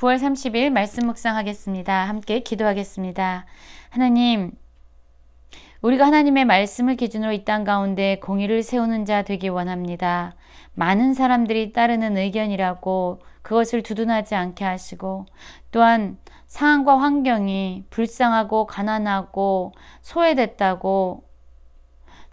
9월 30일 말씀 묵상하겠습니다. 함께 기도하겠습니다. 하나님, 우리가 하나님의 말씀을 기준으로 이 땅 가운데 공의를 세우는 자 되기 원합니다. 많은 사람들이 따르는 의견이라고 그것을 두둔하지 않게 하시고, 또한 상황과 환경이 불쌍하고 가난하고 소외됐다고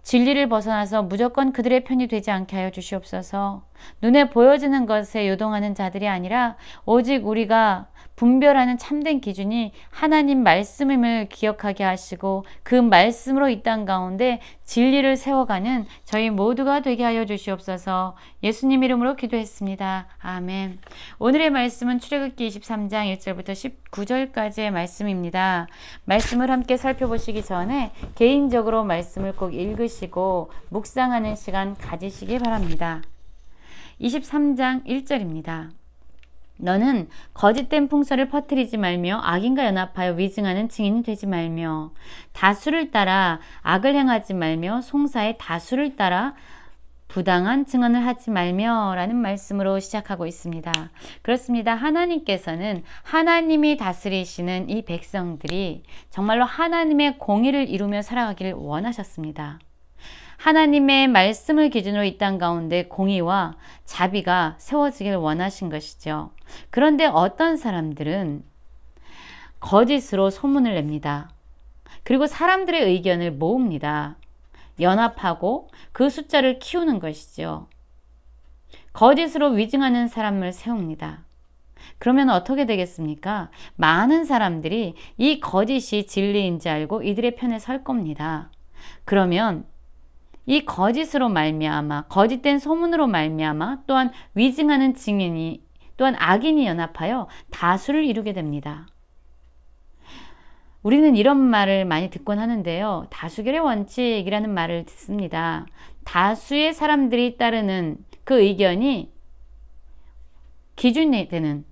진리를 벗어나서 무조건 그들의 편이 되지 않게 하여 주시옵소서. 눈에 보여지는 것에 요동하는 자들이 아니라 오직 우리가 분별하는 참된 기준이 하나님 말씀임을 기억하게 하시고 그 말씀으로 이 땅 가운데 진리를 세워가는 저희 모두가 되게 하여 주시옵소서. 예수님 이름으로 기도했습니다. 아멘. 오늘의 말씀은 출애굽기 23장 1절부터 19절까지의 말씀입니다. 말씀을 함께 살펴보시기 전에 개인적으로 말씀을 꼭 읽으시고 묵상하는 시간 가지시기 바랍니다. 23장 1절입니다. 너는 거짓된 풍설을 퍼뜨리지 말며 악인과 연합하여 위증하는 증인이 되지 말며 다수를 따라 악을 행하지 말며 송사의 다수를 따라 부당한 증언을 하지 말며 라는 말씀으로 시작하고 있습니다. 그렇습니다. 하나님께서는 하나님이 다스리시는 이 백성들이 정말로 하나님의 공의를 이루며 살아가기를 원하셨습니다. 하나님의 말씀을 기준으로 이 땅 가운데 공의와 자비가 세워지길 원하신 것이죠. 그런데 어떤 사람들은 거짓으로 소문을 냅니다. 그리고 사람들의 의견을 모읍니다. 연합하고 그 숫자를 키우는 것이죠. 거짓으로 위증하는 사람을 세웁니다. 그러면 어떻게 되겠습니까? 많은 사람들이 이 거짓이 진리인지 알고 이들의 편에 설 겁니다. 그러면 이 거짓으로 말미암아 거짓된 소문으로 말미암아 또한 위증하는 증인이 또한 악인이 연합하여 다수를 이루게 됩니다. 우리는 이런 말을 많이 듣곤 하는데요. 다수결의 원칙이라는 말을 듣습니다. 다수의 사람들이 따르는 그 의견이 기준이 되는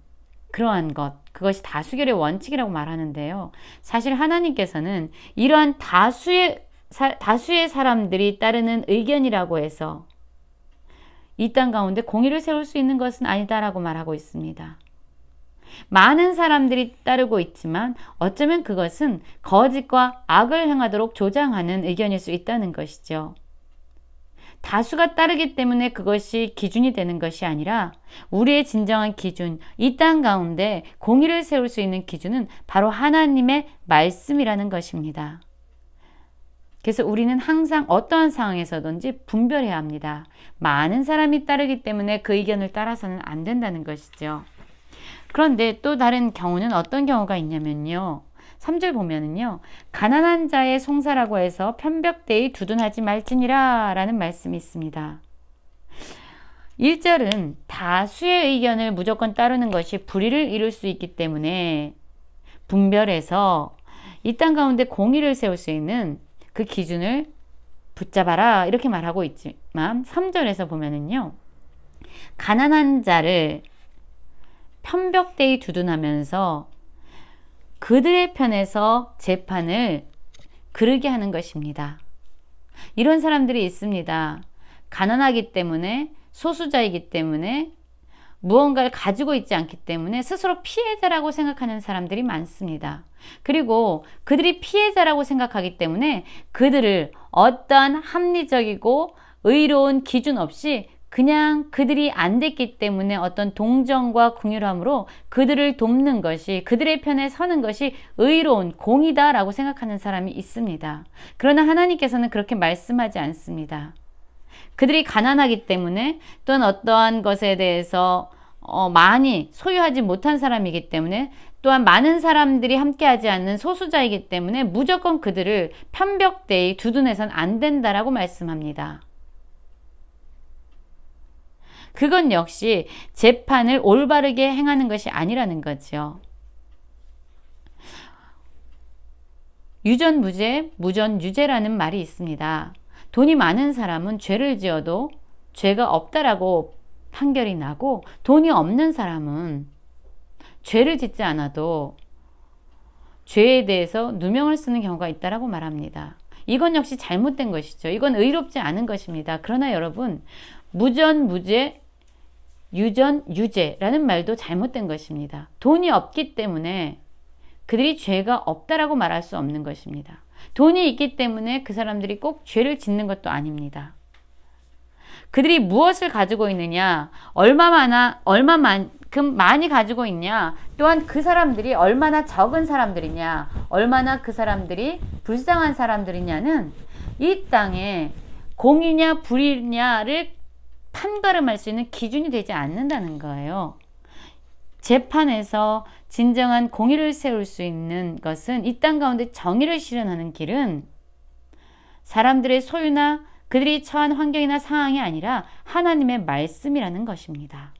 그러한 것, 그것이 다수결의 원칙이라고 말하는데요. 사실 하나님께서는 이러한 다수의 사람들이 따르는 의견이라고 해서 이 땅 가운데 공의를 세울 수 있는 것은 아니다라고 말하고 있습니다. 많은 사람들이 따르고 있지만 어쩌면 그것은 거짓과 악을 행하도록 조장하는 의견일 수 있다는 것이죠. 다수가 따르기 때문에 그것이 기준이 되는 것이 아니라 우리의 진정한 기준, 이 땅 가운데 공의를 세울 수 있는 기준은 바로 하나님의 말씀이라는 것입니다. 그래서 우리는 항상 어떠한 상황에서든지 분별해야 합니다. 많은 사람이 따르기 때문에 그 의견을 따라서는 안 된다는 것이죠. 그런데 또 다른 경우는 어떤 경우가 있냐면요. 3절 보면은요. 가난한 자의 송사라고 해서 편벽되이 두둔하지 말지니라 라는 말씀이 있습니다. 1절은 다수의 의견을 무조건 따르는 것이 불의를 이룰 수 있기 때문에 분별해서 이 땅 가운데 공의를 세울 수 있는 그 기준을 붙잡아라 이렇게 말하고 있지만 3절에서 보면은요. 가난한 자를 편벽되이 두둔하면서 그들의 편에서 재판을 그르게 하는 것입니다. 이런 사람들이 있습니다. 가난하기 때문에 소수자이기 때문에 무언가를 가지고 있지 않기 때문에 스스로 피해자라고 생각하는 사람들이 많습니다. 그리고 그들이 피해자라고 생각하기 때문에 그들을 어떠한 합리적이고 의로운 기준 없이 그냥 그들이 안 됐기 때문에 어떤 동정과 긍휼함으로 그들을 돕는 것이, 그들의 편에 서는 것이 의로운 공이다라고 생각하는 사람이 있습니다. 그러나 하나님께서는 그렇게 말씀하지 않습니다. 그들이 가난하기 때문에 또한 어떠한 것에 대해서 많이 소유하지 못한 사람이기 때문에 또한 많은 사람들이 함께하지 않는 소수자이기 때문에 무조건 그들을 편벽되이 두둔해서는 안 된다라고 말씀합니다. 그건 역시 재판을 올바르게 행하는 것이 아니라는 거죠. 유전무죄, 무전유죄라는 말이 있습니다. 돈이 많은 사람은 죄를 지어도 죄가 없다라고 판결이 나고 돈이 없는 사람은 죄를 짓지 않아도 죄에 대해서 누명을 쓰는 경우가 있다라고 말합니다. 이건 역시 잘못된 것이죠. 이건 의롭지 않은 것입니다. 그러나 여러분, 무전무죄 유전, 유죄라는 말도 잘못된 것입니다. 돈이 없기 때문에 그들이 죄가 없다라고 말할 수 없는 것입니다. 돈이 있기 때문에 그 사람들이 꼭 죄를 짓는 것도 아닙니다. 그들이 무엇을 가지고 있느냐, 얼마만큼 많이 가지고 있냐, 또한 그 사람들이 얼마나 적은 사람들이냐, 얼마나 그 사람들이 불쌍한 사람들이냐는 이 땅에 공이냐 불이냐를 판가름할 수 있는 기준이 되지 않는다는 거예요. 재판에서 진정한 공의를 세울 수 있는 것은, 이 땅 가운데 정의를 실현하는 길은 사람들의 소유나 그들이 처한 환경이나 상황이 아니라 하나님의 말씀이라는 것입니다.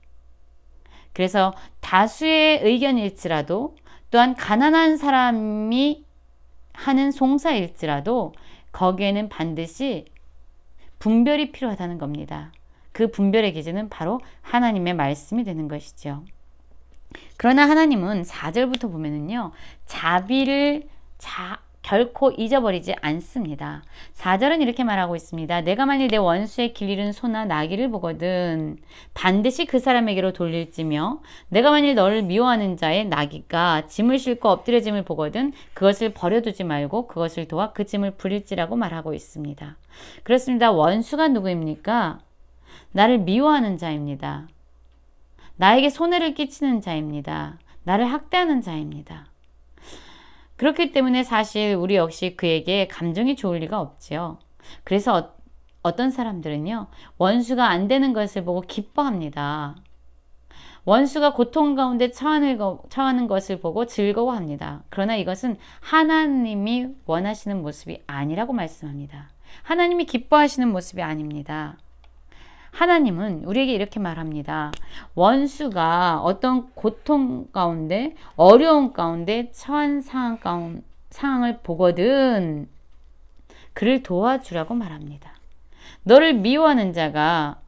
그래서 다수의 의견일지라도, 또한 가난한 사람이 하는 송사일지라도 거기에는 반드시 분별이 필요하다는 겁니다. 그 분별의 기준은 바로 하나님의 말씀이 되는 것이죠. 그러나 하나님은 4절부터 보면은요, 자비를 결코 잊어버리지 않습니다. 4절은 이렇게 말하고 있습니다. 내가 만일 내 원수의 길 잃은 소나 나귀를 보거든 반드시 그 사람에게로 돌릴지며, 내가 만일 너를 미워하는 자의 나귀가 짐을 싣고 엎드려짐을 보거든 그것을 버려두지 말고 그것을 도와 그 짐을 부릴지라고 말하고 있습니다. 그렇습니다. 원수가 누구입니까? 나를 미워하는 자입니다. 나에게 손해를 끼치는 자입니다. 나를 학대하는 자입니다. 그렇기 때문에 사실 우리 역시 그에게 감정이 좋을 리가 없지요. 그래서 어떤 사람들은요, 원수가 안 되는 것을 보고 기뻐합니다. 원수가 고통 가운데 처하는 것을 보고 즐거워합니다. 그러나 이것은 하나님이 원하시는 모습이 아니라고 말씀합니다. 하나님이 기뻐하시는 모습이 아닙니다. 하나님은 우리에게 이렇게 말합니다. 원수가 어떤 고통 가운데, 어려움 가운데 처한 상황을 보거든 그를 도와주라고 말합니다. 너를 미워하는 자가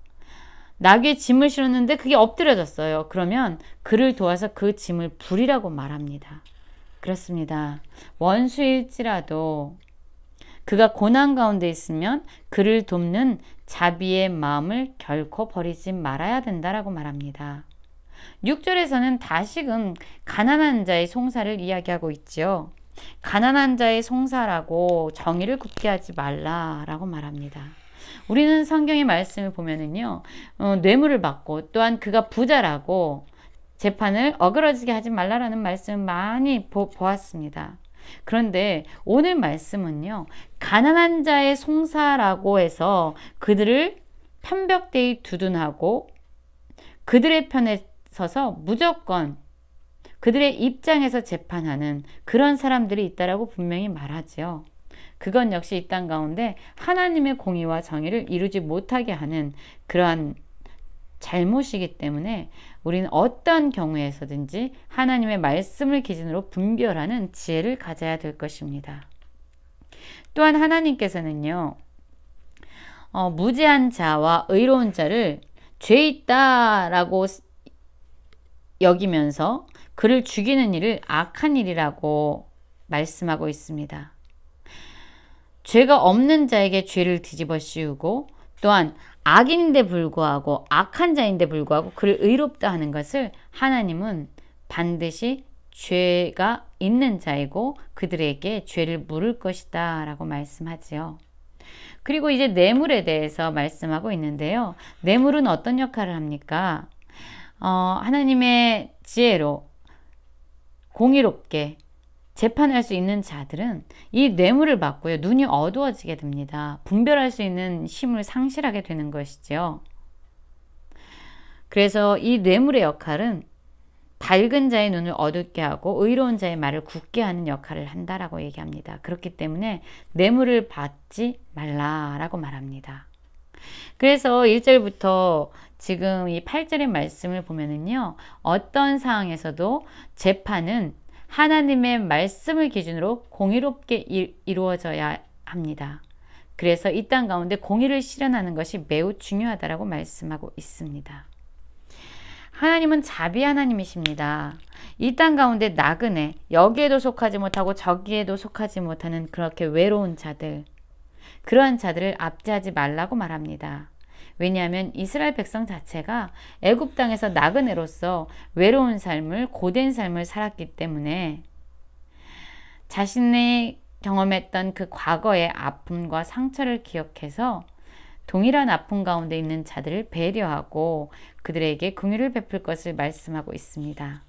나귀에 짐을 실었는데 그게 엎드려졌어요. 그러면 그를 도와서 그 짐을 부리라고 말합니다. 그렇습니다. 원수일지라도 그가 고난 가운데 있으면 그를 돕는 자비의 마음을 결코 버리지 말아야 된다라고 말합니다. 6절에서는 다시금 가난한 자의 송사를 이야기하고 있죠. 가난한 자의 송사라고 정의를 굽게 하지 말라라고 말합니다. 우리는 성경의 말씀을 보면은요, 뇌물을 받고 또한 그가 부자라고 재판을 어그러지게 하지 말라라는 말씀을 많이 보았습니다. 그런데 오늘 말씀은요, 가난한 자의 송사라고 해서 그들을 편벽되이 두둔하고 그들의 편에 서서 무조건 그들의 입장에서 재판하는 그런 사람들이 있다라고 분명히 말하지요. 그건 역시 이 땅 가운데 하나님의 공의와 정의를 이루지 못하게 하는 그러한 잘못이기 때문에 우리는 어떤 경우에서든지 하나님의 말씀을 기준으로 분별하는 지혜를 가져야 될 것입니다. 또한 하나님께서는요, 무죄한 자와 의로운 자를 죄 있다라고 여기면서 그를 죽이는 일을 악한 일이라고 말씀하고 있습니다. 죄가 없는 자에게 죄를 뒤집어 씌우고, 또한 악인인데 불구하고 악한 자인데 불구하고 그를 의롭다 하는 것을 하나님은 반드시 죄가 있는 자이고 그들에게 죄를 물을 것이다 라고 말씀하지요. 그리고 이제 뇌물에 대해서 말씀하고 있는데요. 뇌물은 어떤 역할을 합니까? 하나님의 지혜로 공의롭게 재판할 수 있는 자들은 이 뇌물을 받고요, 눈이 어두워지게 됩니다. 분별할 수 있는 힘을 상실하게 되는 것이죠. 그래서 이 뇌물의 역할은 밝은 자의 눈을 어둡게 하고 의로운 자의 말을 굳게 하는 역할을 한다라고 얘기합니다. 그렇기 때문에 뇌물을 받지 말라라고 말합니다. 그래서 1절부터 지금 이 8절의 말씀을 보면은요, 어떤 상황에서도 재판은 하나님의 말씀을 기준으로 공의롭게 이루어져야 합니다. 그래서 이 땅 가운데 공의를 실현하는 것이 매우 중요하다라고 말씀하고 있습니다. 하나님은 자비 하나님이십니다. 이 땅 가운데 나그네, 여기에도 속하지 못하고 저기에도 속하지 못하는 그렇게 외로운 자들, 그러한 자들을 압제하지 말라고 말합니다. 왜냐하면 이스라엘 백성 자체가 애굽 땅에서 나그네로서 외로운 삶을, 고된 삶을 살았기 때문에 자신이 경험했던 그 과거의 아픔과 상처를 기억해서 동일한 아픔 가운데 있는 자들을 배려하고 그들에게 긍휼을 베풀 것을 말씀하고 있습니다.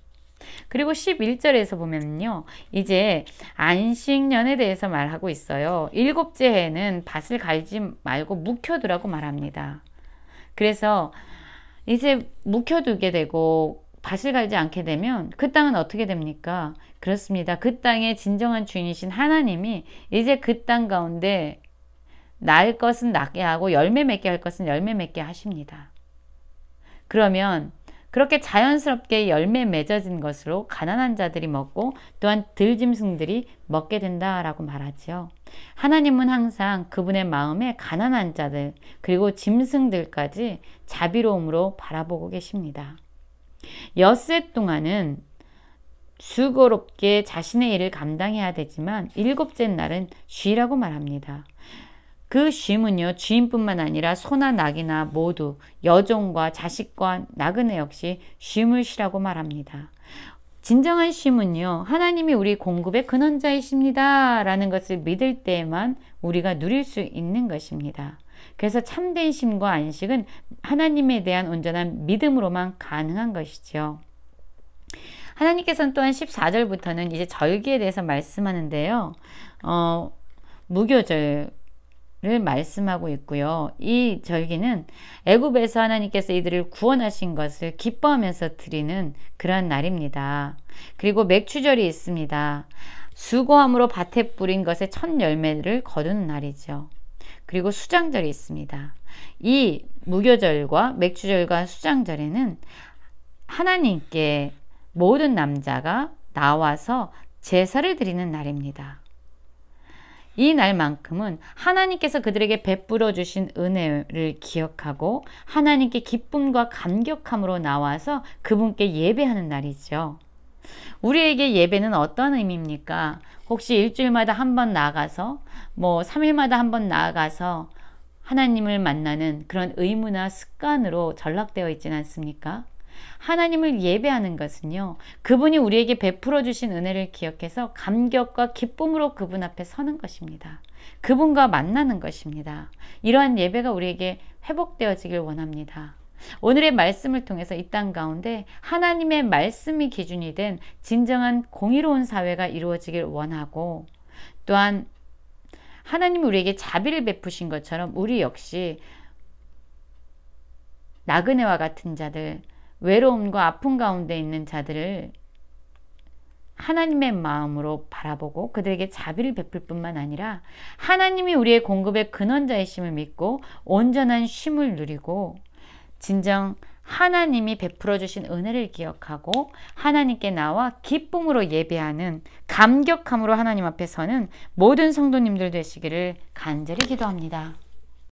그리고 11절에서 보면요, 이제 안식년에 대해서 말하고 있어요. 7째 해는 밭을 갈지 말고 묵혀두라고 말합니다. 그래서 이제 묵혀두게 되고 밭을 갈지 않게 되면 그 땅은 어떻게 됩니까? 그렇습니다. 그 땅의 진정한 주인이신 하나님이 이제 그 땅 가운데 날 것은 나게 하고 열매 맺게 할 것은 열매 맺게 하십니다. 그러면 그렇게 자연스럽게 열매 맺어진 것으로 가난한 자들이 먹고 또한 들짐승들이 먹게 된다라고 말하죠. 하나님은 항상 그분의 마음에 가난한 자들 그리고 짐승들까지 자비로움으로 바라보고 계십니다. 엿새 동안은 수고롭게 자신의 일을 감당해야 되지만 7째 날은 쉬라고 말합니다. 그 쉼은요, 주인뿐만 아니라 소나 낙이나 모두 여종과 자식과 나그네 역시 쉼을 쉬라고 말합니다. 진정한 쉼은요, 하나님이 우리 공급의 근원자이십니다 라는 것을 믿을 때에만 우리가 누릴 수 있는 것입니다. 그래서 참된 쉼과 안식은 하나님에 대한 온전한 믿음으로만 가능한 것이죠. 하나님께서는 또한 14절부터는 이제 절기에 대해서 말씀하는데요. 무교절 를 말씀하고 있고요. 이 절기는 애굽에서 하나님께서 이들을 구원하신 것을 기뻐하면서 드리는 그러한 날입니다. 그리고 맥추절이 있습니다. 수고함으로 밭에 뿌린 것의 첫 열매를 거두는 날이죠. 그리고 수장절이 있습니다. 이 무교절과 맥추절과 수장절에는 하나님께 모든 남자가 나와서 제사를 드리는 날입니다. 이 날만큼은 하나님께서 그들에게 베풀어 주신 은혜를 기억하고 하나님께 기쁨과 감격함으로 나와서 그분께 예배하는 날이죠. 우리에게 예배는 어떤 의미입니까? 혹시 일주일마다 한 번 나가서 3일마다 한 번 나가서 하나님을 만나는 그런 의무나 습관으로 전락되어 있지는 않습니까? 하나님을 예배하는 것은요, 그분이 우리에게 베풀어 주신 은혜를 기억해서 감격과 기쁨으로 그분 앞에 서는 것입니다. 그분과 만나는 것입니다. 이러한 예배가 우리에게 회복되어지길 원합니다. 오늘의 말씀을 통해서 이 땅 가운데 하나님의 말씀이 기준이 된 진정한 공의로운 사회가 이루어지길 원하고, 또한 하나님이 우리에게 자비를 베푸신 것처럼 우리 역시 나그네와 같은 자들, 외로움과 아픔 가운데 있는 자들을 하나님의 마음으로 바라보고 그들에게 자비를 베풀 뿐만 아니라 하나님이 우리의 공급의 근원자이심을 믿고 온전한 쉼을 누리고 진정 하나님이 베풀어 주신 은혜를 기억하고 하나님께 나와 기쁨으로 예배하는, 감격함으로 하나님 앞에 서는 모든 성도님들 되시기를 간절히 기도합니다.